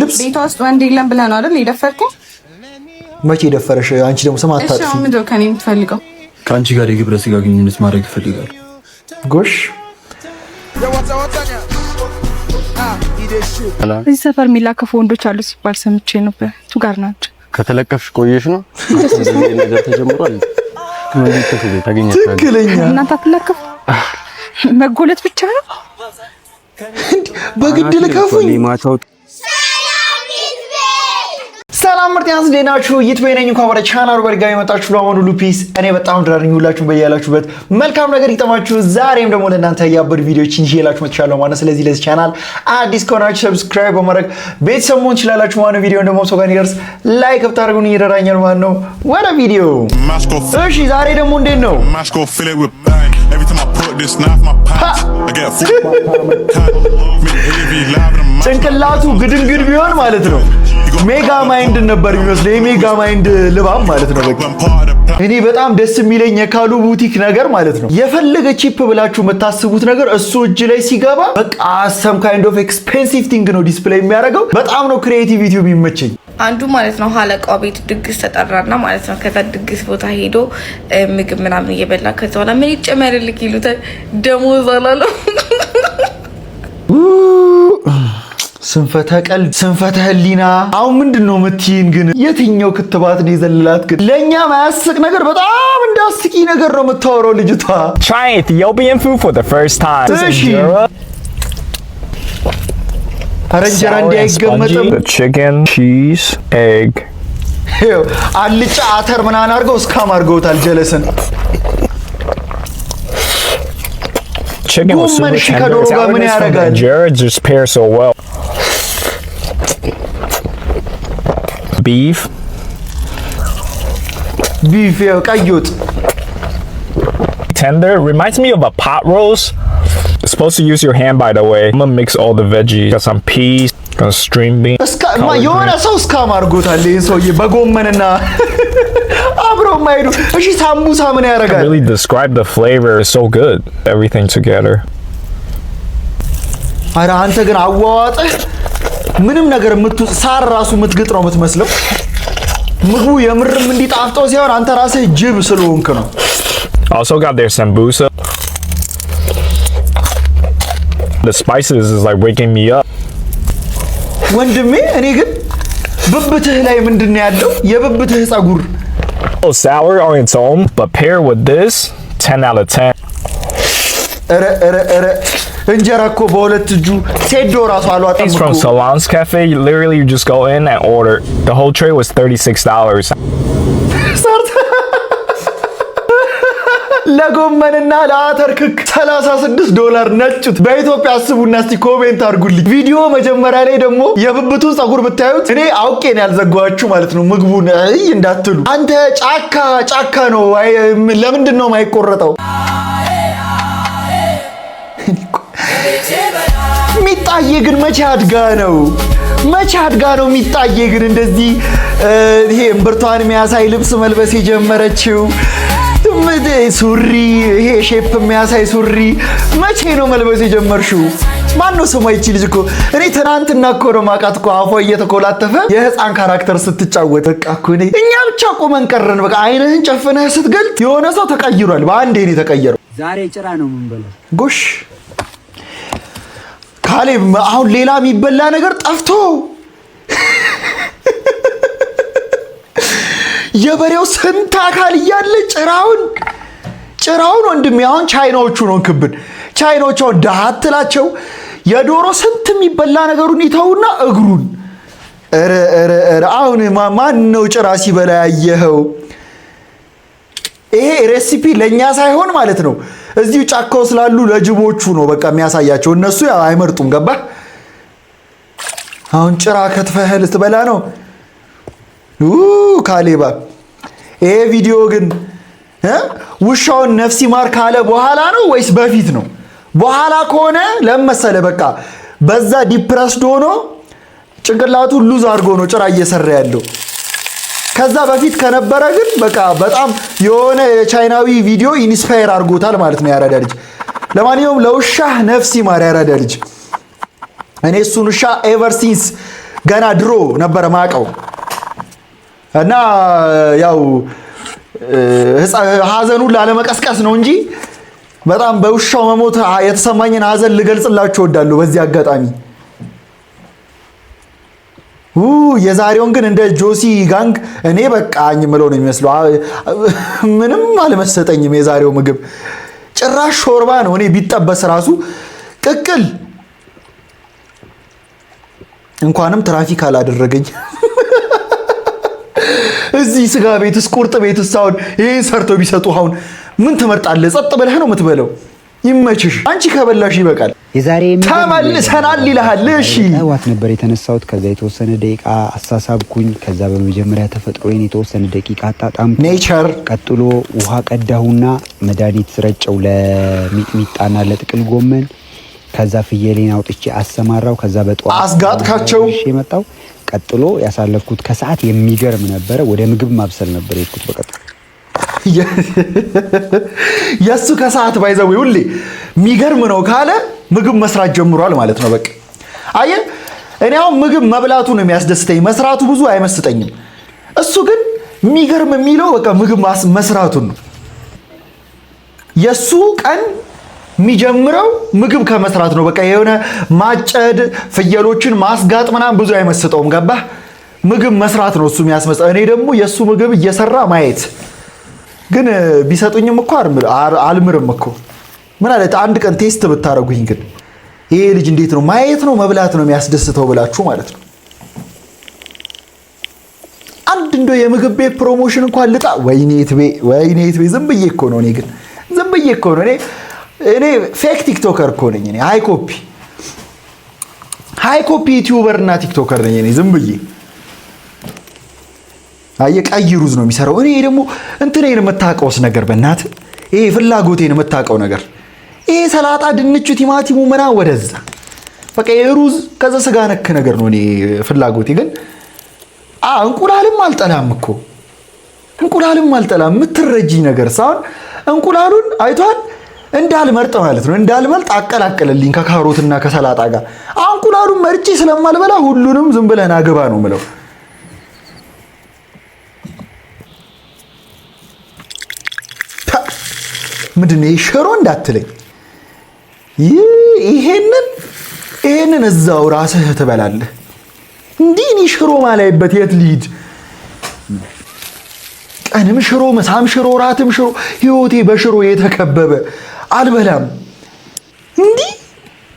ልብስ ቤቷ ውስጥ ወንድ የለም ብለህ ነው አይደል የደፈርከው? መቼ ደፈረሽ? አንቺ ደግሞ ስም አታጥፊ። እሺ ምንድን ነው ከኔ የምትፈልገው? ከአንቺ ጋር የግብረ ስጋ ግንኙነት ማድረግ እፈልጋለሁ። ጎሽ እዚህ ሰፈር የሚላከፉ ወንዶች አሉ ሲባል ሰምቼ ነበር። እቱ ጋር ናቸው። ከተለቀፍሽ ቆየሽ ነው እንደዚህ ነገር ተጀምሯል። ምን ይተከለ ታገኛለሽ? ትክክለኛ እናንተ አትለቀፉ። መጎለት ብቻ ነው በግድ ልከፉኝ። ሰላም ምርጥ ያንስ ዴናችሁ ይትበይነኝ እንኳን ወደ ቻናሉ በድጋሚ መጣችሁ። ለአሁኑ ሉፒስ እኔ በጣም ድራርኝ ሁላችሁ በያላችሁበት መልካም ነገር ይጠማችሁ። ዛሬም ደግሞ ለእናንተ ያበዱ ቪዲዮዎችን ይዤላችሁ መጥቻለሁ ማለት። ስለዚህ ለዚህ ቻናል አዲስ ከሆናችሁ ሰብስክራይብ በማድረግ ቤተሰብ መሆን ትችላላችሁ ማለት ነው። ቪዲዮ ደግሞ ሰው ጋር ይደርስ ላይክ ብታደርጉኝ ይረዳኛል ማለት ነው። ወደ ቪዲዮ እሺ። ዛሬ ደግሞ እንዴት ነው ጭንቅላቱ ግድንግድ ቢሆን ማለት ነው ሜጋ ማይንድ ነበር የሚመስለው። የሜጋ ማይንድ ልባም ማለት ነው። በቃ እኔ በጣም ደስ የሚለኝ የካሉ ቡቲክ ነገር ማለት ነው የፈለገ ቺፕ ብላችሁ የምታስቡት ነገር እሱ እጅ ላይ ሲገባ በቃ ሰም ካይንድ ኦፍ ኤክስፔንሲቭ ቲንግ ነው ዲስፕሌይ የሚያደርገው። በጣም ነው ክሪኤቲቪቲው የሚመቸኝ። አንዱ ማለት ነው ሀለቃው ቤት ድግስ ተጠራና ማለት ነው ከዛ ድግስ ቦታ ሄዶ ምግብ ምናምን እየበላ ከዛ በኋላ ምን ይጨመርልክ ይሉታል። ደሞዝ አላለው። ስንፈተ ቀልብ ስንፈተ ህሊና። አሁን ምንድነው የምትይን ግን? የትኛው ክትባት ነው የዘለላት ግን? ለኛ ማያስቅ ነገር በጣም እንዳስቂ ነገር ነው የምታወራው ልጅቷ። Try Ethiopian food for the first time. እሺ አረንጀራ እንዳይገመጥም the chicken, cheese, egg. አልጫ አተር ምናምን አድርገው እስካም አድርገውታል ጀለስን። Chicken was super tender. It's elements from the injera just pair so well. Beef. ቀይወጥ Tender. Reminds me of a pot roast. Supposed to use your hand, by the way. I'm gonna mix all the veggies. Got some peas, got string beans. የሆነ ሰው እስካም አድርጎታል ይሄን ሰውዬ በጎመንና አብሮ ማይዱ። እሺ ሳምቡሳ ምን ያደርጋል? Really describe the flavor. It's so good. Everything together. አረ አንተ ግን አዋዋጠ ምንም ነገር ሳር ራሱ ምትግጥ ነው የምትመስለው። ምግቡ የምርም እንዲጣፍጠው ሲሆን አንተ ራስህ ጅብ ስለሆንክ ነው። Also got their sambusa. The spices is like waking me up. ወንድሜ እኔ ግን ብብትህ ላይ ምንድነው ያለው? የብብትህ ጸጉር Sour on its own, but pair with this, 10 out of 10. እንጀራ እኮ በሁለት እጁ ሴዶ ራሱ አልዋጠም እኮ። From Salon's Cafe, literally you just go in and order. The whole tray was $36. ለጎመንና ለአተር ክክ $36 ነጭት በኢትዮጵያ አስቡና እስቲ ኮሜንት አድርጉልኝ። ቪዲዮ መጀመሪያ ላይ ደግሞ የብብቱን ጸጉር ብታዩት እኔ አውቄ ነው ያልዘጋኋችሁ ማለት ነው። ምግቡን እንዳትሉ አንተ ጫካ ነው ለምንድን ነው የማይቆረጠው? ሚጣዬ ግን መቼ አድጋ ነው ሚጣዬ ግን እንደዚህ ይሄ እምብርቷን የሚያሳይ ልብስ መልበስ የጀመረችው? ሱሪ ይሄ ሼፕ የሚያሳይ ሱሪ መቼ ነው መልበስ የጀመርሽው? ማነው ስሟ ይቺ ልጅ እኮ እኔ ትናንትና እኮ ነው ማቃት እኮ አፏ እየተኮላተፈ የህፃን ካራክተር ስትጫወት በቃ እኮ እኛ ብቻ ቆመን ቀረን። በቃ አይንህን ጨፍነህ ስትገልጥ የሆነ ሰው ተቀይሯል። በአንዴ ነው የተቀየረው። ዛሬ ጭራ ነው የምንበላው። ጎሽ ካሌብ አሁን ሌላ የሚበላ ነገር ጠፍቶ የበሬው ስንት አካል እያለ ጭራውን ወንድሜ አሁን ቻይናዎቹ ነው ክብን ቻይናዎቹ ዳሃትላቸው የዶሮ ስንት የሚበላ ነገሩን ይተውና እግሩን አሁን ማን ነው ጭራ ሲበላ ያየኸው? ይሄ ሬሲፒ ለኛ ሳይሆን ማለት ነው እዚሁ ጫካው ስላሉ ለጅቦቹ ነው በቃ የሚያሳያቸው። እነሱ ያው አይመርጡም። ገባ? አሁን ጭራ ከትፈህ ልትበላ ነው ካሌባ። ይሄ ቪዲዮ ግን ውሻውን ነፍሲ ማር ካለ በኋላ ነው ወይስ በፊት ነው? በኋላ ከሆነ ለምሳሌ በቃ በዛ ዲፕረስድ ሆኖ ጭንቅላቱ ሉዝ አድርጎ ነው ጭራ እየሰራ ያለው። ከዛ በፊት ከነበረ ግን በቃ በጣም የሆነ የቻይናዊ ቪዲዮ ኢንስፓየር አድርጎታል ማለት ነው ያራዳ ልጅ። ለማንኛውም ለውሻ ነፍሲ ማር ያራዳ ልጅ። እኔ እሱን ውሻ ኤቨር ሲንስ ገና ድሮ ነበረ ማቀው እና ያው ሀዘኑን ላለመቀስቀስ ነው እንጂ በጣም በውሻው መሞት የተሰማኝን ሀዘን ልገልጽላችሁ እወዳለሁ በዚህ አጋጣሚ። የዛሬውን ግን እንደ ጆሲ ጋንግ እኔ በቃኝ ምለው ነው የሚመስለው። ምንም አልመሰጠኝም የዛሬው ምግብ ጭራሽ ሾርባ ነው። እኔ ቢጠበስ ራሱ ቅቅል እንኳንም ትራፊክ አላደረገኝ። እዚህ ስጋ ቤትስ ቁርጥ ቤትስ አሁን ይሄን ሰርተው ቢሰጡ አሁን ምን ትመርጣለህ? ጸጥ ብለህ ነው የምትበለው። ይመችሽ። አንቺ ከበላሽ ይበቃል። የዛሬ ተመልሰናል ይልሃል። እሺ ዋት ነበር የተነሳሁት። ከዛ የተወሰነ ደቂቃ አሳሳብኩኝ። ከዛ በመጀመሪያ ተፈጥሮዬን የተወሰነ ደቂቃ አጣጣምኩ። ኔቸር ቀጥሎ ውሃ ቀዳሁና መድኃኒት ረጨው ለሚጥሚጣና ለጥቅል ጎመን። ከዛ ፍየሌን አውጥቼ አሰማራው። ከዛ በጠዋት አስጋጥካቸው የመጣው ቀጥሎ ያሳለፍኩት ከሰዓት የሚገርም ነበረ። ወደ ምግብ ማብሰል ነበር የሄድኩት በቀጥታ። የሱ ከሰዓት ባይዘው ሁሌ የሚገርም ነው ካለ ምግብ መስራት ጀምሯል ማለት ነው። በቃ አየህ፣ እኔ አሁን ምግብ መብላቱ ነው የሚያስደስተኝ፣ መስራቱ ብዙ አይመስጠኝም። እሱ ግን የሚገርም የሚለው በቃ ምግብ መስራቱን ነው። የሱ ቀን የሚጀምረው ምግብ ከመስራት ነው። በቃ የሆነ ማጨድ፣ ፍየሎችን ማስጋጥ ምናምን ብዙ አይመስጠውም። ገባህ? ምግብ መስራት ነው እሱ የሚያስመስጠው። እኔ ደግሞ የሱ ምግብ እየሰራ ማየት። ግን ቢሰጡኝም እኮ አልምርም እኮ። ምን አለ አንድ ቀን ቴስት ብታረጉኝ። ግን ይሄ ልጅ እንዴት ነው ማየት ነው መብላት ነው የሚያስደስተው ብላችሁ ማለት ነው። አንድ እንደው የምግብ ቤት ፕሮሞሽን እንኳን ልጣ። ወይኔ ትቤ ዝም ብዬ እኮ ነው። እኔ ግን ዝም ብዬ እኮ ነው። እኔ ፌክ ቲክቶከር እኮ ነኝ። እኔ ሃይ ኮፒ ዩቲዩበር እና ቲክቶከር ነኝ እኔ ዝም ብዬ። ቀይ ሩዝ ነው የሚሰራው። እኔ ደግሞ እንትኔን የምታውቀውስ ነገር በእናት ይሄ ፍላጎቴን የምታውቀው ነገር ይሄ ሰላጣ፣ ድንቹ፣ ቲማቲሙ ምናምን ወደዛ በቃ የሩዝ ከዛ ስጋ ነክ ነገር ነው እኔ ፍላጎቴ። ግን እንቁላልም አልጠላም እኮ እንቁላልም አልጠላም። የምትረጂኝ ነገር ሳይሆን እንቁላሉን አይቷል እንዳልመርጥ ማለት ነው። እንዳልመርጥ አቀላቀለልኝ ከካሮትና ከሰላጣ ጋር። እንቁላሉን መርጬ ስለማልበላ ሁሉንም ዝም ብለን አገባ ነው ምለው። ምንድን ነው ሽሮ እንዳትለኝ። ይሄንን እዛው ራስህ ትበላለህ። እንዲህ እኔ ሽሮ ማላይበት የት ልሂድ? ቀንም ሽሮ፣ መሳም ሽሮ፣ ራትም ሽሮ። ህይወቴ በሽሮ የተከበበ አልበላም። እንዲህ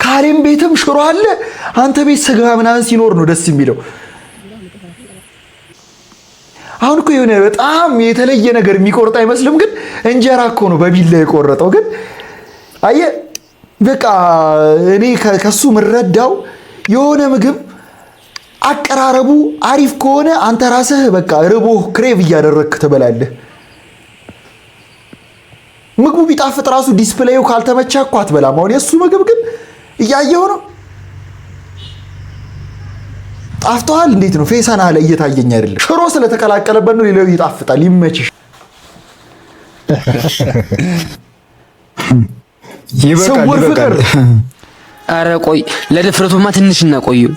ካሌም ቤትም ሽሮ አለ። አንተ ቤት ስጋ ምናምን ሲኖር ነው ደስ የሚለው። አሁን እኮ የሆነ በጣም የተለየ ነገር የሚቆርጥ አይመስልም፣ ግን እንጀራ እኮ ነው በቢላ የቆረጠው። ግን አየህ በቃ እኔ ከሱ ምረዳው የሆነ ምግብ አቀራረቡ አሪፍ ከሆነ አንተ ራስህ በቃ ርቦህ ክሬቭ እያደረግክ ትበላለህ። ምግቡ ቢጣፍጥ ራሱ ዲስፕሌዩ ካልተመቻ እኮ አትበላም። አሁን የሱ ምግብ ግን እያየው ነው። ጣፍቷል። እንዴት ነው ፌሳና ላይ እየታየኝ አይደለም። ሽሮ ስለተቀላቀለበት ነው። ሌላው ይጣፍጣል። ይመችሽ። ይበቃል ፍቅር። ኧረ ቆይ ለድፍረቱማ ትንሽ እናቆየው።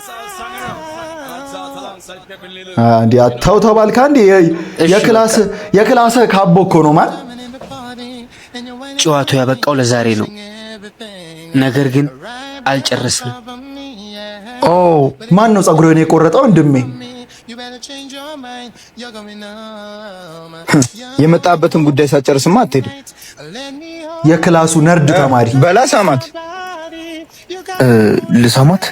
አንዴ አታው ተባልካ እንዴ የክላስ ካቦ እኮ ነው ማለት ጨዋታው ያበቃው ለዛሬ ነው። ነገር ግን አልጨረስንም። ኦ ማን ነው ፀጉሬን የቆረጠው? ወንድሜ የመጣበትን ጉዳይ ሳጨርስማ አትሄድም። የክላሱ ነርድ ተማሪ በላ ሳማት። ልሳማት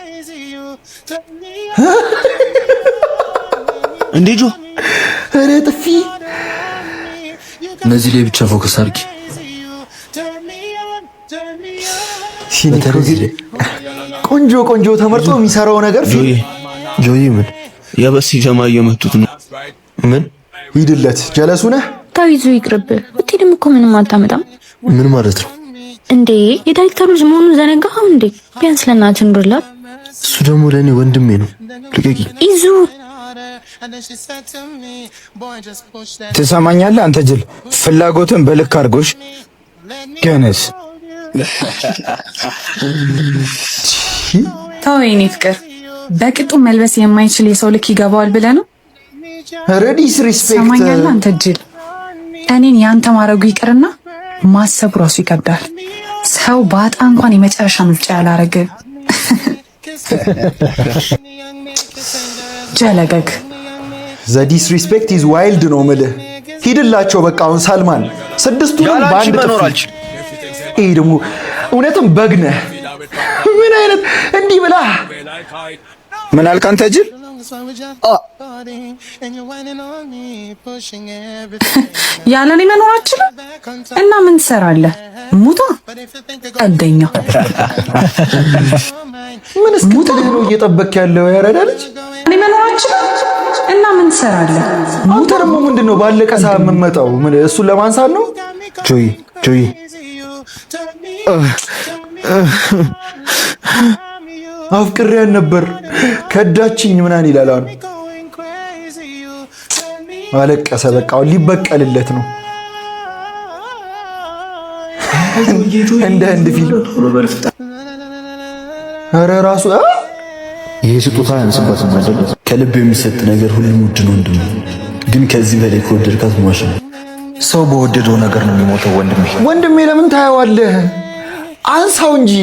እንዴ ጆ ኧረ ጥፊ። እነዚህ ላይ ብቻ ፎከስ አድርጊ። ቆንጆ ተመርጦ የሚሰራው ነገር ጆይ ምን የበሲ ጀማ እየመቱት ነው። ምን ሂድለት። ጀለሱ ነህ። ታይዙ ይቅርብ። ብትሄድም እኮ ምንም አታመጣም። ምን ማለት ነው እንዴ? የዳይሬክተሩ ልጅ መሆኑን ዘነጋኸው እንዴ? ቢያንስ ለእናትህ ኑርላት። እሱ ደግሞ ለእኔ ወንድሜ ነው። ልቀቂ። ይዙ ትሰማኛለህ አንተ ጅል። ፍላጎትን በልክ አድርጎሽ ገነስ ተው የኔ ፍቅር። በቅጡ መልበስ የማይችል የሰው ልክ ይገባዋል ብለህ ነው? ዲስሪስፔክት ሰማኛለህ አንተ ጅል። እኔን ያንተ ማድረጉ ይቅርና ማሰቡ ራሱ ይከብዳል። ሰው ባጣ እንኳን የመጨረሻ ምርጫ ያላረገ ጀለገግ ዘ ዲስሪስፔክት ኢዝ ዋይልድ ነው የምልህ። ሂድላቸው በቃ አሁን ሳልማን ስድስቱንም በአንድ ጥፊ። ይሄ ደግሞ እውነትም በግ ነህ። ምን አይነት እንዲህ ብላ ምን አልክ አንተ ጅል? ያለ እኔ መኖር አትችልም እና ምን ትሰራለህ? ሙታ ቀልደኛ። ምን እስክትልህ ነው እየጠበክ ያለው ያረዳ ልጅ? እኔ መኖር አትችልም እና ምን ትሰራለህ? አንተ ደግሞ ምንድነው ባለቀ ሰዓት የምመጣው? ምን እሱን ለማንሳት ነው? ጆይ አፍቅሬያን ነበር ከዳችኝ ምናምን ይላል። አሁን አለቀሰ። በቃ ሊበቀልለት ነው። እንደ ህንድ ፊልም። ኧረ ራሱ ይሄ ስጦታ ያንስባትም አይደለም። ከልብ የሚሰጥ ነገር ሁሉም ውድ ነው ወንድም። ግን ከዚህ በላይ ከወደድካት ማሽ ነው። ሰው በወደደው ነገር ነው የሚሞተው ወንድሜ። ለምን ታየዋለህ? አንሳው እንጂ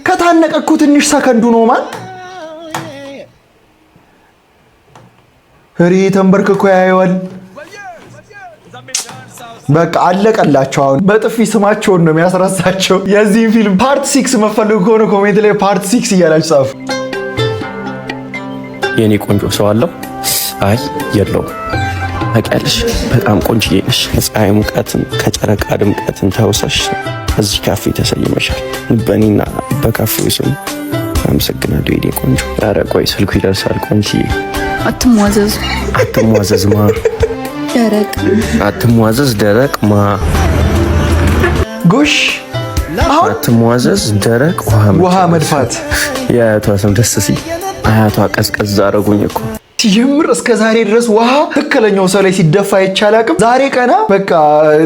ከታነቀ እኮ ትንሽ ሰከንዱ ነው ማን ሪ ተንበርክኮ ያየዋል። በቃ አለቀላቸው። አሁን በጥፊ ስማቸውን ነው የሚያስረሳቸው። የዚህን ፊልም ፓርት 6 መፈልጉ ከሆነ ኮሜንት ላይ ፓርት 6 እያላችሁ ጻፉ። የኔ ቆንጆ ሰው አለው? አይ የለውም። ታውቂያለሽ፣ በጣም ቆንጆዬ ነሽ። ከፀሐይ ሙቀትም ከጨረቃ ድምቀትም ተውሰሽ እዚህ ካፌ ተሰይመሻል። በእኔና በካፌው ስም አመሰግናለሁ የኔ ቆንጆ። ኧረ ቆይ ስልኩ ይደርሳል። ቆንጆዬ አትሟዘዝ ማ ደረቅ አትሟዘዝ ደረቅ ማ ጎሽ አትሟዘዝ ደረቅ ውሃ መድፋት። የአያቷ ስም ደስ ሲል አያቷ ቀዝቀዝ አደረጉኝ እኮ። ሲጀምር እስከ ዛሬ ድረስ ውሃ ትክክለኛው ሰው ላይ ሲደፋ አይቻል አቅም። ዛሬ ቀና በቃ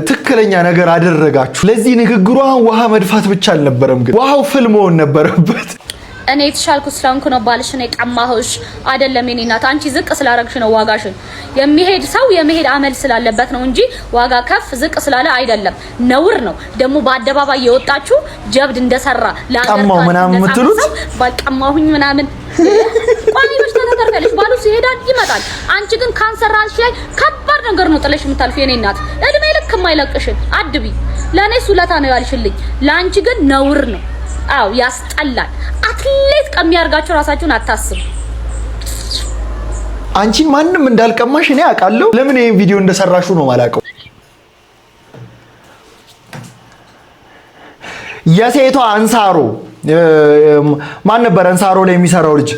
ትክክለኛ ነገር አደረጋችሁ። ለዚህ ንግግሯ ውሃ መድፋት ብቻ አልነበረም፣ ግን ውሃው ፍል መሆን ነበረበት። እኔ የተሻልኩ ስለሆንኩ ነው ባልሽን የቀማሁሽ አይደለም የኔ እናት። አንቺ ዝቅ ስላረግሽ ነው ዋጋሽን። የሚሄድ ሰው የመሄድ አመል ስላለበት ነው እንጂ ዋጋ ከፍ ዝቅ ስላለ አይደለም። ነውር ነው ደግሞ በአደባባይ የወጣችሁ ጀብድ እንደሰራ ቀማው ምናምን የምትሉት ባልቀማሁኝ ምናምን ቋሚዎች ተተከርከለሽ ባሉ ሲሄዳል ይመጣል። አንቺ ግን ካንሰር ራስሽ ላይ ከባድ ነገር ነው ጥለሽ የምታልፊ የኔ እናት። እድሜ ልክ የማይለቅሽን አድቢ። ለኔ ሱለታ ነው ያልሽልኝ፣ ለአንቺ ግን ነውር ነው። አው ያስጠላል። አትሌት ከሚያርጋቸው ራሳችሁን አታስቡ። አንቺን ማንም እንዳልቀማሽ እኔ አውቃለሁ። ለምን ይሄን ቪዲዮ እንደሰራሹ ነው ማላውቀው። የሴቷ አንሳሮ ማን ነበር? አንሳሮ ላይ የሚሰራው ልጅ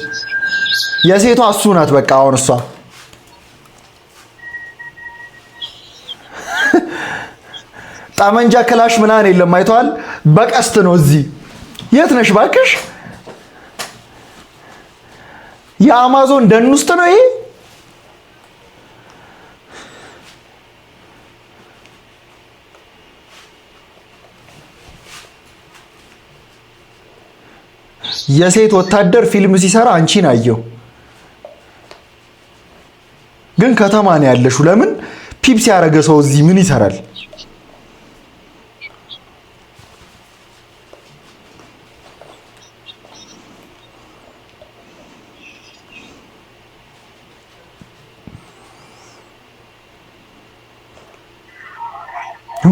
የሴቷ እሱ ናት። በቃ አሁን እሷ ጠመንጃ ክላሽ ምናምን የለም አይተዋል። በቀስት ነው። እዚህ የት ነሽ ባክሽ? የአማዞን ደን ውስጥ ነው ይሄ። የሴት ወታደር ፊልም ሲሰራ አንቺን አየው። ግን ከተማ ነው ያለሽው። ለምን ፒፕስ ያረገ ሰው እዚህ ምን ይሰራል?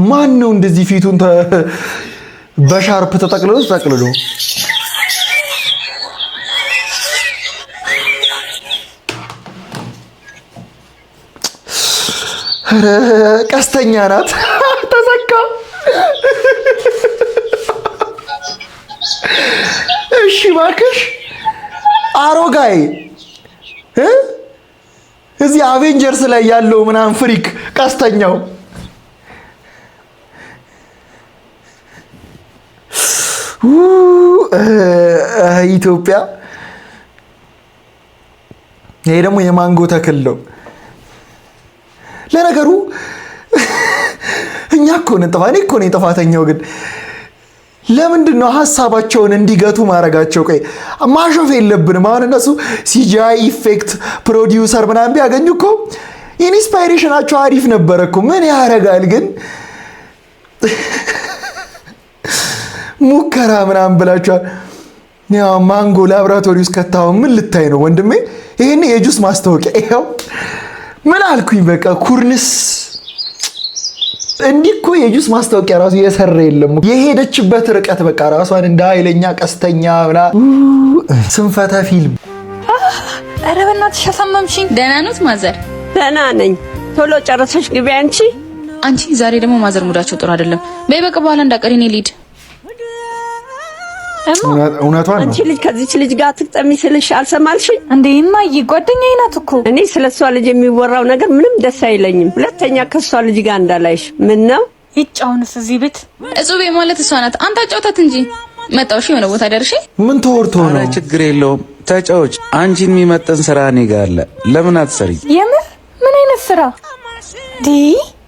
ማን ነው እንደዚህ ፊቱን በሻርፕ ተጠቅልሎ ቀስተኛ ናት። ተዘካ። እሺ እባክሽ አሮጋይ እዚህ አቬንጀርስ ላይ ያለው ምናምን ፍሪክ ቀስተኛው ኢትዮጵያ። ይሄ ደግሞ የማንጎ ተክል ነው። ለነገሩ እኛ እኮ ነን እኔ እኮ ነኝ ጥፋተኛው። ግን ለምንድን ነው ሀሳባቸውን እንዲገቱ ማድረጋቸው? ቆይ ማሾፍ የለብንም። አሁን እነሱ ሲጂአይ ኢፌክት ፕሮዲውሰር ምናምን ቢያገኙ እኮ ኢንስፓይሬሽናቸው አሪፍ ነበረ እኮ። ምን ያደርጋል ግን ሙከራ ምናምን ብላችኋል። ያው ማንጎ ላብራቶሪ ውስጥ ከታው ምን ልታይ ነው ወንድሜ? ይሄን የጁስ ማስታወቂያ ይሄው ምን አልኩኝ? በቃ ኩርንስ እንዲህ እኮ የጁስ ማስታወቂያ ራሱ የሰራ የለም። የሄደችበት ርቀት በቃ ራሷን እንደ ኃይለኛ ቀስተኛ ብላ ስንፈተ ፊልም። ኧረ በእናትሽ አሳመምሽኝ። ደህና ኖት ማዘር? ደህና ነኝ። ቶሎ ጨረሰሽ ግቢ አንቺ። አንቺ ዛሬ ደግሞ ማዘር ሙዳቸው ጥሩ አይደለም። በይ በቃ በኋላ እንዳቀሪ እኔ ልሂድ። እውነቷን ነው። አንቺ ልጅ ከዚች ልጅ ጋር ትጠሚ ስልሽ አልሰማልሽኝ እንዴ? እማዬ ጓደኛዬ ናት እኮ። እኔ ስለሷ ልጅ የሚወራው ነገር ምንም ደስ አይለኝም። ሁለተኛ ከሷ ልጅ ጋር እንዳላይሽ። ምን ነው ይጫውንስ እዚህ ቤት? እጹቤ ማለት እሷ ናት። አንተ አጫውታት እንጂ። መጣው። እሺ የሆነ ቦታ ደርሼ ምን ተወርቶ ነው? አረ ችግር የለውም ተጫዎች። አንቺን የሚመጥን ስራ እኔ ጋር አለ። ለምን አትሰሪ? የምር ምን አይነት ስራ ዲ?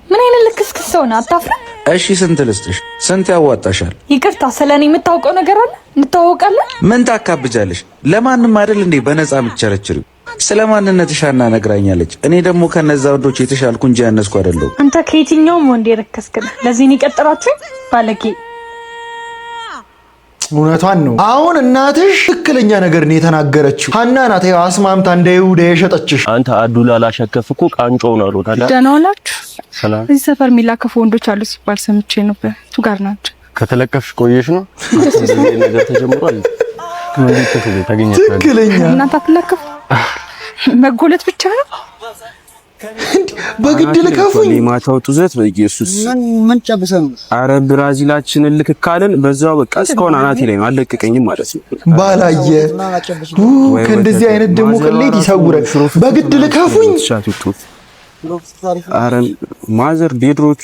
ምን አይነት ልክስክስ ሰው ነው? አታፍርም? እሺ ስንት ልስጥሽ? ስንት ያዋጣሻል? ይቅርታ ስለኔ የምታውቀው ነገር አለ? እንተዋወቃለን? ምን ታካብጃለሽ? ለማንም አይደል እንዴ በነፃ የምትቸረችሪው? ስለ ማንነትሽ አና ነግራኛለች። እኔ ደግሞ ከነዛ ወንዶች የተሻልኩ እንጂ ያነስኩ አይደለሁ። አንተ ከየትኛውም ወንድ የረከስክ ነህ። ለዚህ ነው የቀጠራችሁ ባለጌ። እውነቷን ነው። አሁን እናትሽ ትክክለኛ ነገር ነው የተናገረችው። ሀና ናት ያው አስማምታ እንደ ይሁዳ የሸጠችሽ። አንተ አዱላ ላሸከፍ እኮ ቃንጮ ነው አሉት አይደል? ደህና ዋላችሁ? ሰላም። እዚህ ሰፈር የሚላከፉ ወንዶች አሉ ሲባል ሰምቼ ነበር። እሱ ጋር ናቸው። ከተለቀፍሽ ቆየሽ ነው እንደዚህ ነገር ተጀምሯል። ትክክለኛ እናንተ አትለከፉ። መጎለት ብቻ ነው በግድ ልከፉኝ። ማታው ጡዘት በኢየሱስ ምን ጨብሰን? አረ ብራዚላችንን ልክ ካለን በዛው በቃ እስካሁን አናቴ ላይ ነው አልለቀቀኝም ማለት ነው። ባላየ ከእንደዚህ አይነት ደግሞ ቅሌት ይሰውረን። በግድ ልከፉኝ። አረ ማዘር ቤድሮቹ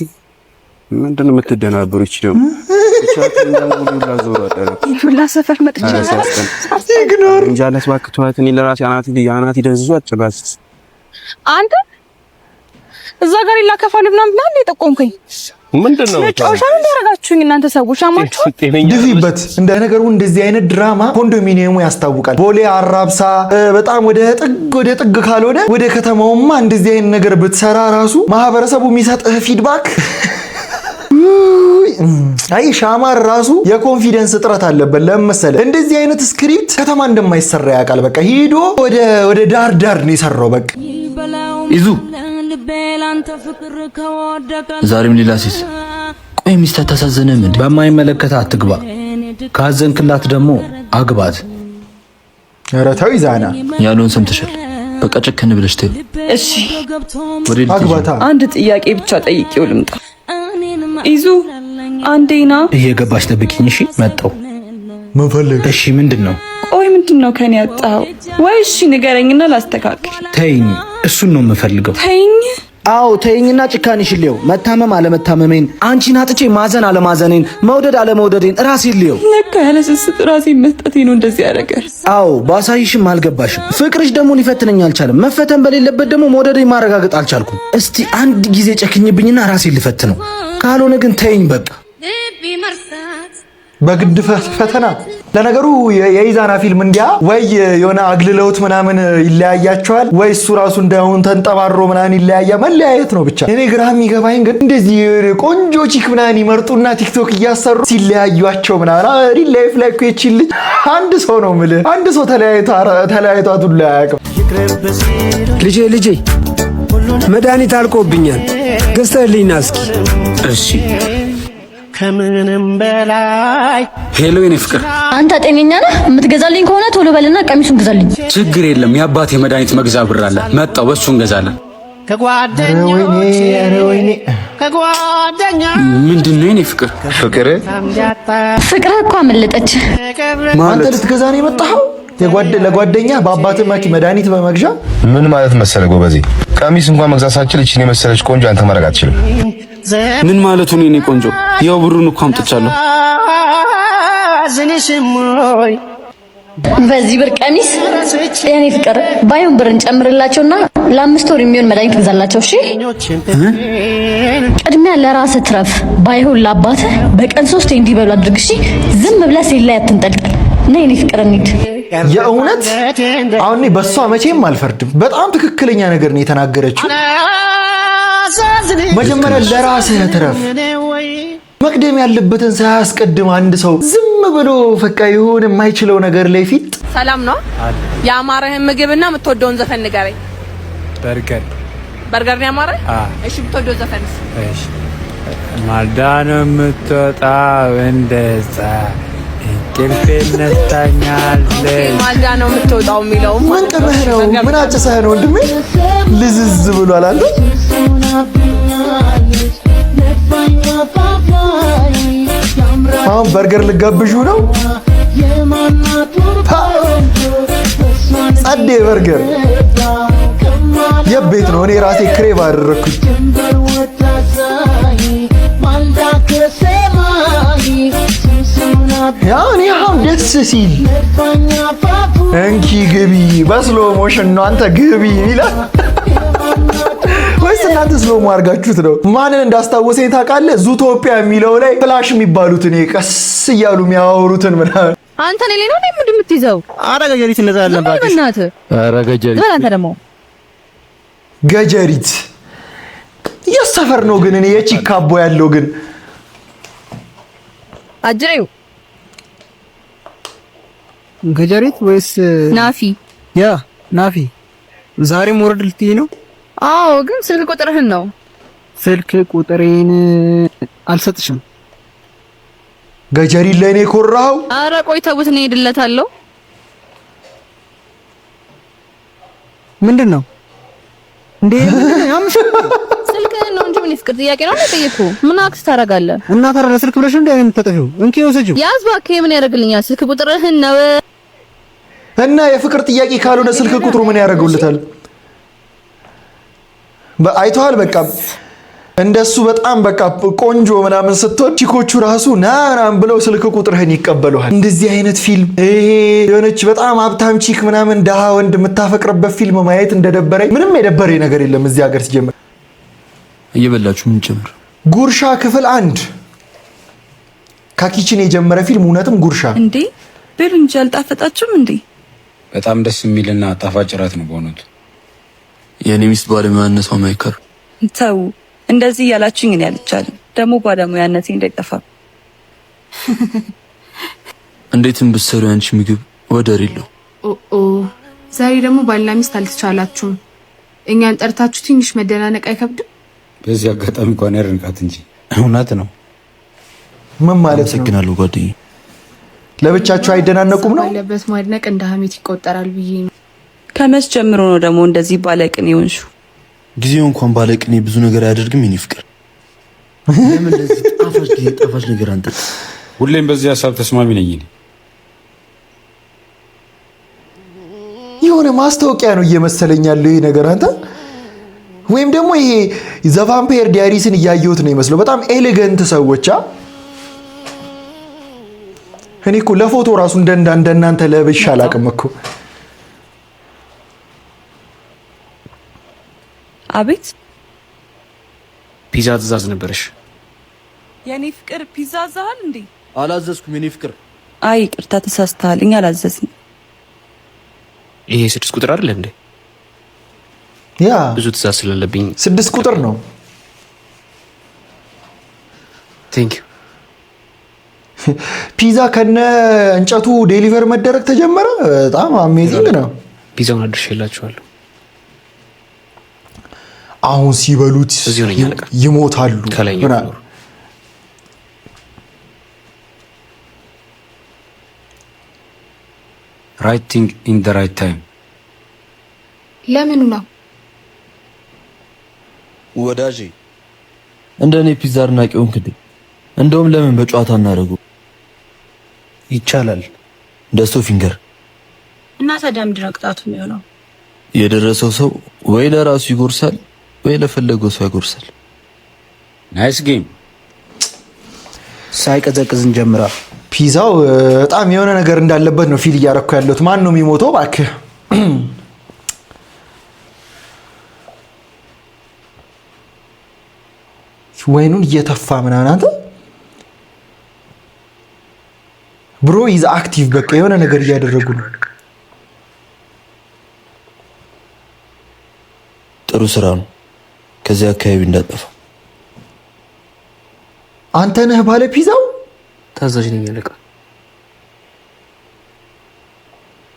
ምንድነው የምትደናበሩ? እቺ ደግሞ ሁላ ሰፈር መጥቻለሁ። ኢግኖር እንጃለስ ባክቷት እኔ ለራሴ አናቴ ደዝዞ አጭራስ አንተ እዛ ጋር ይላከፋል ምናምን ብላ እንደ ጠቆምከኝ። ምንድነው ጫውሻ ምን ያደርጋችሁኝ እናንተ ሰዎች? አማችሁ ድፊበት። እንደ ነገሩ እንደዚህ አይነት ድራማ ኮንዶሚኒየሙ ያስታውቃል። ቦሌ አራብሳ በጣም ወደ ጥግ ካልሆነ ወደ ከተማውማ እንደዚህ አይነት ነገር ብትሰራ ራሱ ማህበረሰቡ የሚሰጥህ ፊድባክ አይ ሻማር ራሱ የኮንፊደንስ እጥረት አለበት። ለምን መሰለህ? እንደዚህ አይነት ስክሪፕት ከተማ እንደማይሰራ ያውቃል። በቃ ሂዶ ወደ ዳር ነው የሰራው። በቃ ይዙ ዛሬም ሌላ ሴት። ቆይ ሚስት አታሳዝንም እንዴ? በማይመለከት አትግባ፣ ካዘንክላት ደግሞ አግባት። ኧረ ተው ይዛና ያለውን ሰምተሻል። በቃ ጨከን ብለሽ ተይ። እሺ አግባታ። አንድ ጥያቄ ብቻ ጠይቄው ልምጣ። ይዙ አንዴና እየገባሽ ጠብቂኝ። እሺ መጣው። ምን ፈልግ? እሺ ምንድነው? ቆይ ምንድነው ከኔ ያጣው? ወይ እሺ ንገረኝና ላስተካክል። ተይኝ፣ እሱን ነው የምፈልገው። ተይኝ። አዎ ተይኝና ጭካኔሽን ልየው። መታመም አለመታመሜን፣ አንቺን አጥቼ ማዘን አለማዘኔን፣ መውደድ አለመውደዴን ራሴን ልየው። ለካ ያለ ስስት ራሴን መስጠቴ ነው እንደዚህ ያደረገ። አዎ ባሳይሽም አልገባሽም። ፍቅርሽ ደግሞ ሊፈትነኝ አልቻለም። መፈተን በሌለበት ደግሞ መውደዴን ማረጋገጥ አልቻልኩም። እስቲ አንድ ጊዜ ጨክኝብኝና ራሴን ልፈትነው። ካልሆነ ግን ተይኝ በቃ። በግድ ፈተና። ለነገሩ የኢዛና ፊልም እንዲያ ወይ የሆነ አግልለውት ምናምን ይለያያቸዋል፣ ወይ እሱ ራሱ እንዳሁን ተንጠባሮ ምናምን ይለያያ። መለያየት ነው ብቻ። እኔ ግራ የሚገባኝ ግን እንደዚህ ቆንጆ ቺክ ምናምን ይመርጡና ቲክቶክ እያሰሩ ሲለያዩቸው ምናምን። ሪል ላይፍ ላይ እኮ ይቺ ልጅ አንድ ሰው ነው የምልህ፣ አንድ ሰው ተለያይቷት ሁሉ አያውቅም። ልጄ መድኃኒት አልቆብኛል፣ ገዝተህልኝ ና እስኪ። እሺ ከምንም በላይ ሄሎ የኔ ፍቅር፣ አንተ ጤነኛ ነህ? የምትገዛልኝ ከሆነ ቶሎ በልና ቀሚሱን ግዛልኝ። ችግር የለም የአባቴ መድኃኒት መግዛ ብር አለ። መጣው በሱ እንገዛለን። ምንድነው የኔ ፍቅር? ፍቅር እኮ አመለጠች። አንተ ልትገዛ ነው የመጣኸው? ለጓደኛ በአባትህ መድኃኒት በመግዣ ምን ማለት መሰለ ጎበዜ፣ ቀሚስ እንኳን መግዛት ሳትችል እቺን የመሰለች ቆንጆ አንተ ማድረግ አትችልም። ምን ማለቱ ነው? እኔ ቆንጆ ያው ብሩን እኮ አምጥቻለሁ። በዚህ ብር ቀሚስ የኔ ፍቅር ባይሆን ብር እንጨምርላቸውና ለ5 ወር የሚሆን መድኃኒት ትገዛላቸው። እሺ ቅድሚያ ለራስህ ትረፍ፣ ባይሆን ለአባትህ በቀን 3 እንዲበሉ አድርግ። እሺ ዝም ብለህ ሴት ላይ አትንጠልጠል። ነይ የኔ ፍቅር እንሂድ። የእውነት አሁን በሷ መቼም አልፈርድም። በጣም ትክክለኛ ነገር ነው የተናገረችው። መጀመሪያ ለራስህ ትረፍ። መቅደም ያለበትን ሳያስቀድም አንድ ሰው ዝም ብሎ ፈቃ የሆነ የማይችለው ነገር ላይ ፊት ሰላም ነው። ያማረህን ምግብና የምትወደውን ዘፈን ንገረኝ። በርገር ነው ያማረህ? እሺ የምትወደው ዘፈንስ? እሺ ማልዳ ነው የምትወጣው እንደዛ እንቅልፌ ነስታኛለች። ማልዳ ነው የምትወጣው የሚለው ምን ቅምህ ነው? ምን አጭሰህ ነው ወንድሜ? ልዝዝ ብሏል አለ። አሁን በርገር ልጋብዡ ነው? ጸዴ በርገር የቤት ነው። እኔ ራሴ ክሬቭ አደረኩኝ። ያኔ አሁን ደስ ሲል እንኪ ግቢ በስሎ ሞሽን ነው አንተ ግቢ ይላል። ወይስ እናንተ ስሎሞ አድርጋችሁት ነው? ማንን እንዳስታወሰኝ ታውቃለህ? ዙቶፒያ የሚለው ላይ ፍላሽ የሚባሉትን ቀስ እያሉ የሚያወሩትን ምናምን አንተ ነኝ ነው ምንድን የምትይዘው? ኧረ ገጀሪት እንደዛ አለባችሁ። በእናትህ ኧረ ገጀሪት አንተ ደግሞ ገጀሪት የሰፈር ነው ግን እኔ የቺካቦ ያለው ግን አጅሬው ገጀሪት ወይስ ናፊ? ያ ናፊ ዛሬ ሞረድ ልትይ ነው? አዎ ግን ስልክ ቁጥርህን ነው። ስልክ ቁጥሬን አልሰጥሽም። ገጀሪ ለኔ ኮራው። አረ ቆይ ተውት፣ እኔ ሄድለታለሁ። ምንድነው እንዴ? ስልክህን ነው እንጂ ምን ይፍቅር ጥያቄ ነው የጠየኩ። ምን አክስ ታረጋለህ? እና ታረጋ ስልክ ብለሽ እንዴ የምትጠፊው? እንኪ ወሰጂው። ያዝ እባክህ። ምን ያደርግልኛል? ስልክ ቁጥርህን ነው። እና የፍቅር ጥያቄ ካልሆነ ስልክ ቁጥሩ ምን ያደርጉልታል? አይተዋል። በቃ እንደሱ በጣም በቃ ቆንጆ ምናምን ስትወድ ቺኮቹ ራሱ ናናም ብለው ስልክ ቁጥርህን ይቀበሉሃል። እንደዚህ አይነት ፊልም ይሄ የሆነች በጣም ሀብታም ቺክ ምናምን ደሃ ወንድ የምታፈቅርበት ፊልም ማየት እንደደበረኝ ምንም የደበረኝ ነገር የለም። እዚህ ሀገር ሲጀምር እየበላችሁ ምን ጀምር ጉርሻ ክፍል 1 ከኪችን የጀመረ ፊልም እውነትም ጉርሻ እንዴ በሉ እንጂ አልጣፈጣችሁም እንዴ? በጣም ደስ የሚልና ጣፋጭ ራት ነው በእውነቱ። የኔ ሚስት ባለሙያነቷ ማይከር ተው እንደዚህ ያላችሁኝ እኔ አልቻለም። ደግሞ ባለሙያነቴ እንዳይጠፋ እንዴትም ብትሰሩ ያንቺ ምግብ ወደር የለው። ዛሬ ደግሞ ባልና ሚስት አልተቻላችሁም። እኛን ጠርታችሁ ትንሽ መደናነቅ አይከብድም? በዚህ አጋጣሚ እንኳን ያርንቃት እንጂ እውነት ነው። ምን ማለት ነው? አመሰግናለሁ ጓደኛዬ። ለብቻችሁ አይደናነቁም ነው? ባለበት ማድነቅ እንደ ሀሜት ይቆጠራል ብዬ ነው። ከመች ጀምሮ ነው ደግሞ እንደዚህ ባለቅኔ ሆንሽው? ጊዜው እንኳን ባለቅኔ ብዙ ነገር አያደርግም። የኔ ፍቅር ለምን ለዚህ ጣፋጭ ነገር አንተ? ሁሌም በዚህ ሀሳብ ተስማሚ ነኝ እኔ። የሆነ ማስታወቂያ ነው እየመሰለኝ ያለው ይሄ ነገር አንተ። ወይም ደግሞ ይሄ ዘ ቫምፓየር ዲያሪስን እያየሁት ነው ይመስለው። በጣም ኤሌገንት ሰዎች እኔ እኮ ለፎቶ ራሱ እንደናንተ ለብሻ አላቅም እኮ። አቤት ፒዛ ትእዛዝ ነበረሽ? የኔ ፍቅር ፒዛ አዛሃል እንዴ? አላዘዝኩም የኔ ፍቅር። አይ ይቅርታ ተሳስተሃል። እኛ አላዘዝንም። ይሄ 6 ቁጥር አይደል እንዴ? ያ ብዙ ትእዛዝ ስለሌለብኝ 6 ቁጥር ነው። ቴንክ ዩ። ፒዛ ከነ እንጨቱ ዴሊቨር መደረግ ተጀመረ። በጣም አሜዚንግ ነው። ፒዛውን አድርሼላችኋለሁ። አሁን ሲበሉት ይሞታሉ። ራይት ቲንግ ኢን ዘ ራይት ታይም። ለምኑ ነው ወዳጄ? እንደኔ ፒዛ አድናቂ ሆንክ እንዴ? እንደውም ለምን በጨዋታ እናደርጉ? ይቻላል። ደስቶ ፊንገር እና ታዲያ ምንድን ነው ቅጣቱ የሚሆነው? የደረሰው ሰው ወይ ለራሱ ይጎርሳል ወይ ለፈለገው ሰው ያጎርሳል። ናይስ ጌም። ሳይቀዘቅዝ እንጀምራ። ፒዛው በጣም የሆነ ነገር እንዳለበት ነው ፊል እያረኩ ያለሁት። ማን ነው የሚሞተው እባክህ? ወይኑን እየተፋ ምናምን አንተ ብሮ ኢዝ አክቲቭ በቃ የሆነ ነገር እያደረጉ ነው። ጥሩ ስራ ነው። ከዚህ አካባቢ እንዳጠፋ። አንተ ነህ ባለ ፒዛው? ታዛዥ ነኝ አለቃ።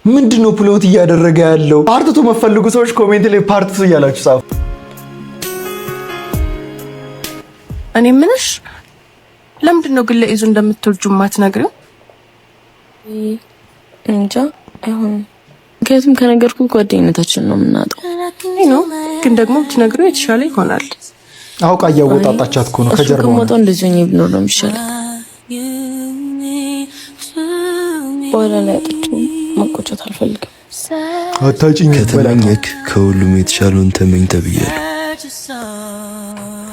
ምንድነው ፕሎት እያደረገ ያለው? ፓርት 2 መፈልጉ ሰዎች ኮሜንት ላይ ፓርት 2 እያላችሁ ጻፉ። እኔ ምንሽ ለምንድነው ግን ለኢዙ እንደምትወጁ ማትነግሪው? እንጃ አይሆን ከየትም ከነገርኩ ጓደኝነታችን ነው የምናጣው ነው። ግን ደግሞ ብትነግሪው የተሻለ ይሆናል። አውቃ እያወጣጣቻት እኮ ነው ከጀርባው። ከሞተው እንደዚህ ሆኜ ብኖር ነው የሚሻለው። በኋላ ላይ አጥቶ መቆጨት አልፈልግም። አታጭኝ። ከተመኘክ ከሁሉም የተሻለውን ተመኝ ተብያለሁ።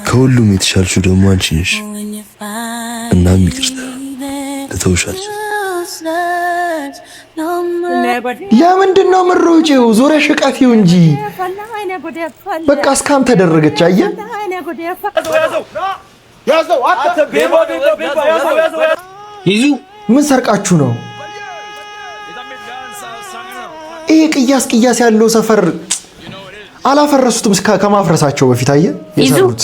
ከሁሉም የተሻልሽው ደግሞ አንቺ ነሽ። እናም ይቅርታ ልተውሻለሁ። ለምንድን ነው የምትሮጪው? ዙረሽ እቀፊው እንጂ በቃ እስካም ተደረገች። አየህ ይዙ ምን ሰርቃችሁ ነው? ይሄ ቅያስ ቅያስ ያለው ሰፈር አላፈረሱትም ከማፍረሳቸው በፊት። አየህ የሰሩት።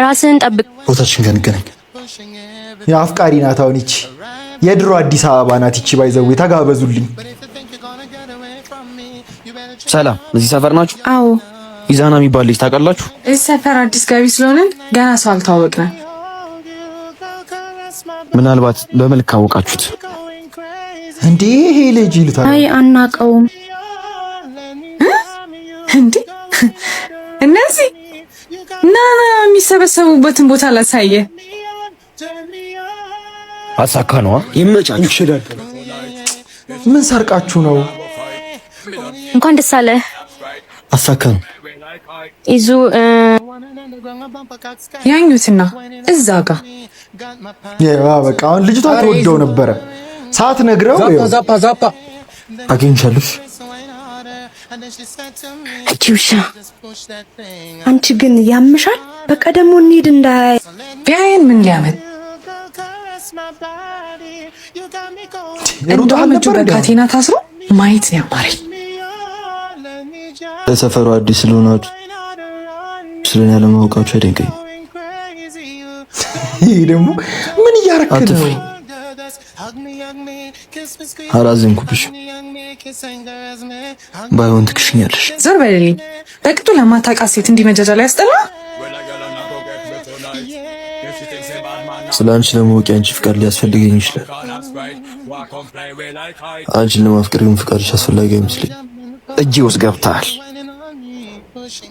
ራስህን ጠብቅ። ቦታችን ጋር እንገናኝ። የአፍቃሪ ናት አሁን ይቺ የድሮ አዲስ አበባ ናት ይቺ። ባይዘው ተጋበዙልኝ። ሰላም፣ እዚህ ሰፈር ናችሁ? አዎ። ኢዛና የሚባል ልጅ ታውቃላችሁ? እዚህ ሰፈር አዲስ ገቢ ስለሆነን ገና ሰው አልተዋወቅንም። ምናልባት በመልክ ካወቃችሁት። እንዴ ይሄ ልጅ ይሉታል። አይ አናውቀውም። እንዴ እነዚህ ና የሚሰበሰቡበትን ቦታ ላሳየ። አሳካ ነዋ። ይመቻችሁ። ይችላል። ምን ሰርቃችሁ ነው? እንኳን ደስ አለ። አሳካ ነው። ኢዙ ያኙትና እዛ ጋር በቃ አሁን ልጅቷ ተወደው ነበረ ሰዓት ነግረው ዛፓ ዛፓ አገኝቻለሁ። እቺውሻ አንቺ ግን ያምሻል። በቃ ደግሞ እንሂድ እንዳይ ቢያየን ምን ሊያመጥ እንደውም እጁ በካቴና ታስሮ ማየት ነው ያማረኝ። ለሰፈሩ አዲስ ስለሆናችሁ ስለኔ ያለማወቃችሁ አይደንቀኝ። ይሄ ደግሞ ምን እያረከ ነው? አላዘንኩብሽ። ባይሆን ትክሽኛለሽ። ዞር በልልኝ። በቅጡ ለማታውቃት ሴት እንዲህ መጃጃ ላይ ያስጠላ። ስለ አንቺ ለማወቅ አንቺ ፍቃድ ሊያስፈልገኝ ይችላል። አንቺን ለማፍቀር ግን ፍቃድሽ አስፈላጊ አይመስለኝም። እጄ ውስጥ ገብተሃል።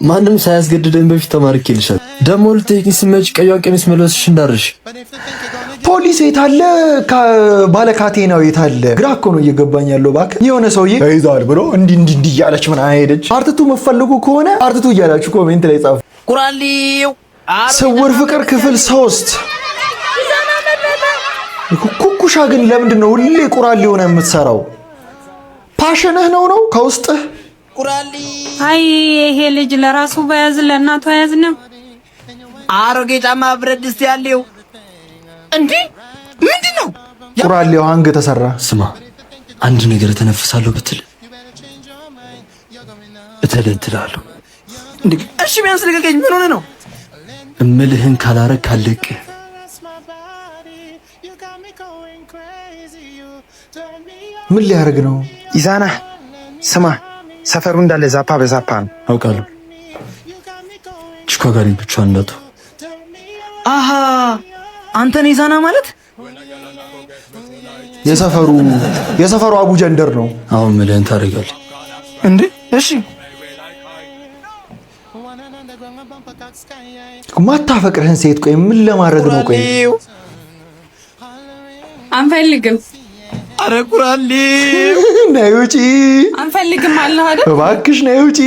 ማንም ሳያስገድደኝ በፊት ተማርኬልሻል። ደግሞ ልትሄጂኝ ስትመጪ ቀይዋን ቀሚስ መልበስሽ እንዳርሽ። ፖሊስ የታለ? ባለ ካቴናው የታለ? ግራ እኮ ነው እየገባኝ ያለው። እባክህ የሆነ ሰውዬ ተይዟል ብሎ እንዲህ እያለች ምን ሄደች። ፓርት 2 የምትፈልጉ ከሆነ ፓርት 2 እያላችሁ ኮሜንት ላይ ጻፉ። ቁራሊው ስውር ፍቅር ክፍል 3 ኩኩሻ ግን ለምንድን ነው ሁሌ ቁራሊ ሆነ የምትሰራው? ፓሽንህ ነው ከውስጥህ? ቁራሊ አይ ይሄ ልጅ ለራሱ በያዝ ለእናቱ አያዝንም። አሮጌ ጫማ ብረት ድስት ያለው እንዴ ምንድነው? ቁራሊው አንገ ተሰራ። ስማ አንድ ነገር ተነፍሳለሁ ብትል እተደንትላለሁ። እንዴ እሺ ቢያንስ ልቀቀኝ። ምን ሆነ ነው? እምልህን ካላረክ አለቅ። ምን ሊያደርግ ነው? ኢዛና ስማ፣ ሰፈሩ እንዳለ ዛፓ በዛፓ ነው። አውቃለሁ። ቺኳ ጋር ብቻዋን እንዳቱ። አሃ አንተን ኢዛና ማለት የሰፈሩ አቡ ጀንደር ነው። አሁን ምልህን ታደርጋለህ እንዴ? እሺ ማታፈቅርህን ሴት ቆይ ምን ለማድረግ ነው? ቆይ አንፈልግም። አረ ቁራሊ ነይ ውጪ። አንፈልግም አለህ አይደል? እባክሽ ነይ ውጪ።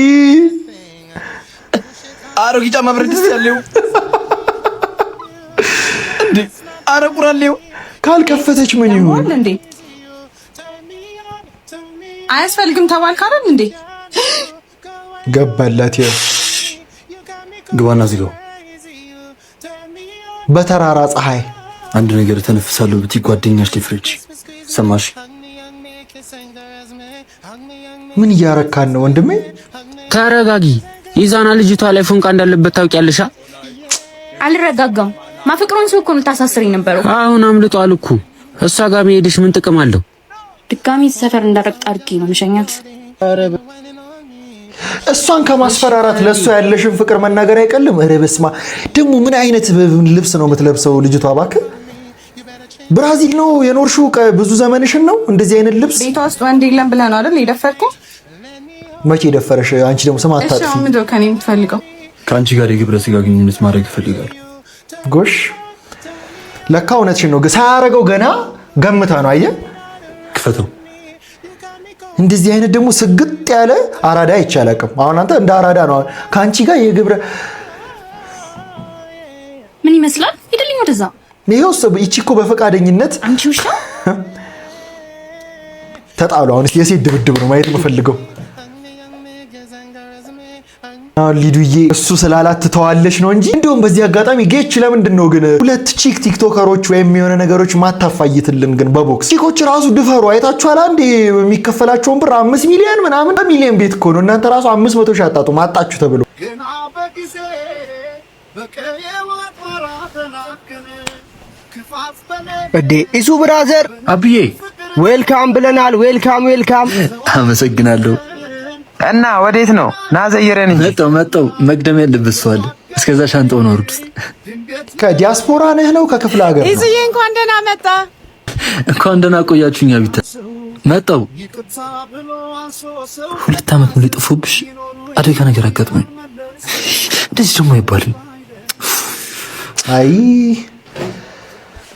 አሮጌ ጫማ ብረት ድስት ያለው እንዴ? አረ ቁራሊው ካልከፈተች ምን ይሁን እንዴ? አያስፈልግም ተባልክ አይደል እንዴ? ገባላት። ግባና ዝጋው። በተራራ ፀሐይ አንድ ነገር ተነፍሳለሁ ብትይ ጓደኛሽ ሊፍረጅ ሰማሽ? ምን እያረካን ነው ወንድሜ? ተረጋጊ። ኢዛና ልጅቷ ላይ ፎንቃ እንዳለበት ታውቂያለሽ? አልረጋጋም። ማፍቅሮን ሰው እኮ ነው ታሳስረኝ ነበር። አሁን አምልጧል እኮ። እሷ ጋር መሄድሽ ምን ጥቅም አለው? ድጋሚ ሰፈር እንዳረግጥ አድርጌ ነው መሸኛት። እሷን ከማስፈራራት ለእሷ ያለሽን ፍቅር መናገር አይቀልም። ኧረ በስመ አብ! ደግሞ ምን አይነት ልብስ ነው የምትለብሰው ልጅቷ? እባክህ ብራዚል ነው የኖርሽው ብዙ ዘመንሽን ነው እንደዚህ አይነት ልብስ? ቤቷ ውስጥ ወንድ የለም ብለህ ነው አይደል የደፈርከው? መቼ ደፈረሽ? አንቺ ደግሞ ስም አታጥፊ። እሺ ምንድን ነው ከኔ የምትፈልገው? ከአንቺ ጋር የግብረ ስጋ ግንኙነት ማድረግ ይፈልጋል። ጎሽ ለካ እውነትሽን ነው። ሳያረገው ገና ገምታ ነው። አየህ ክፈተው። እንደዚህ አይነት ደግሞ ስግጥ ያለ አራዳ አይቻላቅም። አሁን አንተ እንደ አራዳ ነው ከአንቺ ጋር የግብረ ምን ይመስላል? ሂድልኝ ወደዛ። ይሄው ይቺ እኮ በፈቃደኝነት አንቺ ውሻ ተጣሉ። አሁን የሴት ድብድብ ነው ማየት የምፈልገው። ሊዱዬ እሱ ስላላት ትተዋለች ነው እንጂ እንደውም በዚህ አጋጣሚ ጌች ለምንድን ነው ግን ሁለት ቲክቶከሮች ወይም የሆነ ነገሮች ማታፋይትልን? ግን በቦክስ ቺኮች ራሱ ድፈሩ። አይታችኋል? አንዴ የሚከፈላቸውን ብር 5 ሚሊዮን ምናምን በሚሊዮን ቤት እኮ ነው። እናንተ ራሱ 500 ሺህ አጣጡ ማጣችሁ ተብሎ እዴ ኢሱ ብራዘር አብዬ ዌልካም ብለናል። ዌልካም አመሰግናለሁ። እና ወዴት ነው? ና ዘይረን እንጂ መጣው መቅደም ያለበት ሰው አለ። እስከዛ ሻንጣውን አውርድ። ከዲያስፖራ ነህ ነው ከክፍለ ሀገር ነው? ኢሱዬ እንኳን ደህና መጣ። እንኳን ደህና ቆያችሁኝ። አቢታ መጣው 2 ዓመት ሙሉ ጠፍቶብሽ አደጋ ነገር አጋጥሞኝ እንደዚህ ደግሞ አይባልም። አይ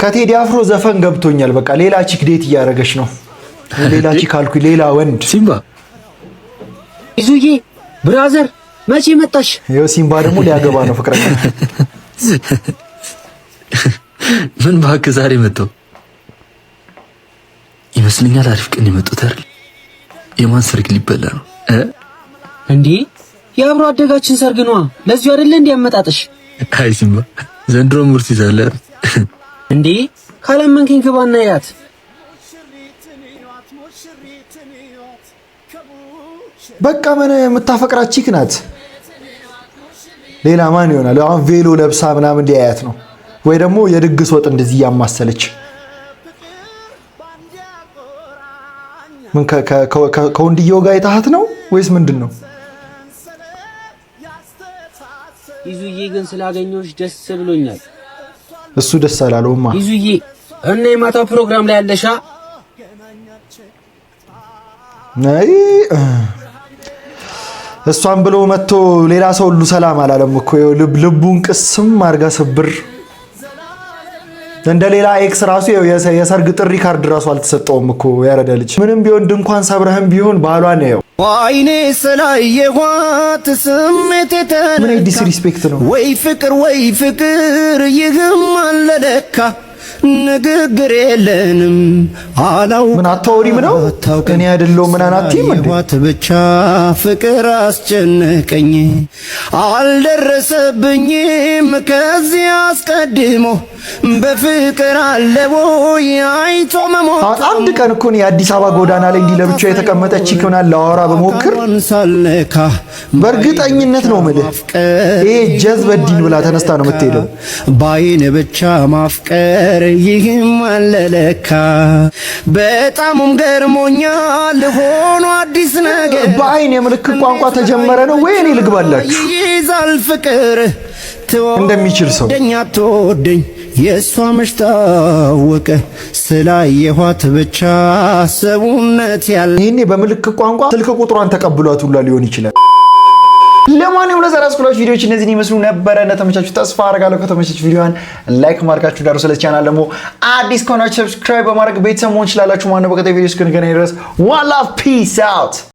ከቴዲ አፍሮ ዘፈን ገብቶኛል። በቃ ሌላ ቺክ ዴት እያደረገች ነው። ሌላ ቺክ አልኩኝ፣ ሌላ ወንድ ሲምባ ኢዙዬ ብራዘር መቼ መጣሽ? ይኸው ሲምባ ደግሞ ሊያገባ ነው ፍቅረኛ። ምን እባክህ ዛሬ መጣው ይመስለኛል። አሪፍ ቀን የመጡት አይደል? የማን ሰርግ ሊበላ ነው እንዴ? የአብሮ አደጋችን ሰርግ ነው። ለዚህ አይደለ እንዴ ያመጣጥሽ? አይ ሲምባ ዘንድሮ ሙርት ይዛለ እንዴ? ካላመንከኝ ግባና ያት። በቃ ምን የምታፈቅራት ቺክ ናት። ሌላ ማን ይሆናል? አሁን ቬሎ ለብሳ ምናምን ሊያያት ነው ወይ ደግሞ የድግስ ወጥ እንደዚህ ያማሰለች። ምን ከወንድየው ጋር የታሃት ነው ወይስ ምንድን ነው? ኢዙዬ ግን ስላገኘሁሽ ደስ ብሎኛል። እሱ ደስ አላለውማ። ኢዙዬ እና የማታው ፕሮግራም ላይ ያለሻ አይ እሷን ብሎ መጥቶ ሌላ ሰው ሁሉ ሰላም አላለም እኮ። ልቡን ቅስም አድርጋ ስብር እንደ ሌላ ኤክስ ራሱ የሰርግ ጥሪ ካርድ ራሱ አልተሰጠውም እኮ ያረዳ ልጅ። ምንም ቢሆን ድንኳን ሰብረህም ቢሆን ባሏ ነው። አይኔ ስላየኋት ስሜት ምን ዲስሪስፔክት ነው? ወይ ፍቅር ይህም አለለካ ንግግር የለንም አላው ምን አታወሪም ነው? እኔ አይደለው ምን አናቲም እንዴ? ብቻ ፍቅር አስጨነቀኝ አልደረሰብኝም ከዚህ አስቀድሞ በፍቅር አለቦ አይቶ መሞት። አንድ ቀን እኮ ነው የአዲስ አበባ ጎዳና ላይ እንዲህ ለብቻ የተቀመጠች ይከና ላወራ በሞክር በእርግጠኝነት ነው የምልህ ይሄ ጀዝበዲን ብላ ተነስታ ነው የምትሄደው። ባይን ብቻ ማፍቀር ይህም አለለካ በጣምም ገርሞኛል ሆኖ አዲስ ነገር። በአይን የምልክት ቋንቋ ተጀመረ ነው ወይ? እኔ ልግባላችሁ ይዛል ፍቅር እንደሚችል ሰው ደኛ ተወደኝ የሷ መሽታወቀ ስላየኋት ብቻ ሰውነት ያለ ይሄኔ በምልክት ቋንቋ ስልክ ቁጥሯን ተቀብሏት ሁላ ሊሆን ይችላል። ለማንኛውም ለዛሬ አስኩላችሁ ቪዲዮዎች እነዚህን ይመስሉ ነበረ። እንደተመቻችሁ ተስፋ አደርጋለሁ። ከተመቻችሁ ቪዲዮን ላይክ ማድረጋችሁ ዳሩ። ስለዚህ ቻናል ደግሞ አዲስ ከሆናችሁ ሰብስክራይብ በማድረግ ቤተሰብ መሆን ትችላላችሁ። ማነው በቀጣይ ቪዲዮስ እስክንገናኝ ድረስ ዋን ላቭ ፒስ አውት።